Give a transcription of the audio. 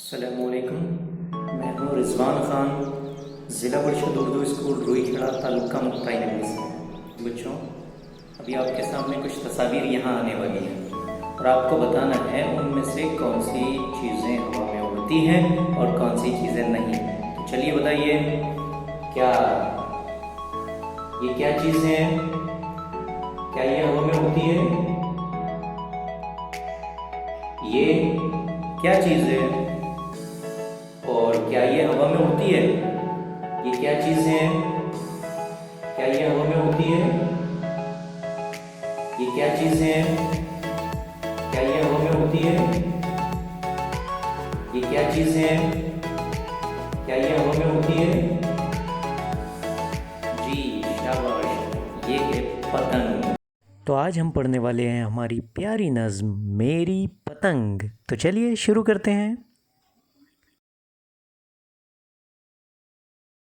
अस्सलामुअलैकुम। मैं हूँ रिजवान ख़ान, ज़िला परिषद उर्दू स्कूल रूईखेड़ा तालुका मुक्ताई नगर से। बच्चों, अभी आपके सामने कुछ तस्वीर यहाँ आने वाली हैं और आपको बताना है उनमें से कौन सी चीज़ें हवा में उड़ती हैं और कौन सी चीज़ें नहीं। तो चलिए बताइए, क्या ये क्या चीज़ें हैं? क्या ये हवा में उड़ती है? ये क्या चीज़ है? और क्या ये हवा में उड़ती है? ये क्या चीज़ है? क्या ये हवा में उड़ती है? ये क्या चीज़ है? क्या ये हवा में उड़ती है? ये क्या चीज़ है? क्या ये हवा में उड़ती है? जी शाबाश, ये है पतंग। तो आज हम पढ़ने वाले हैं हमारी प्यारी नज़्म मेरी पतंग। तो चलिए शुरू करते हैं।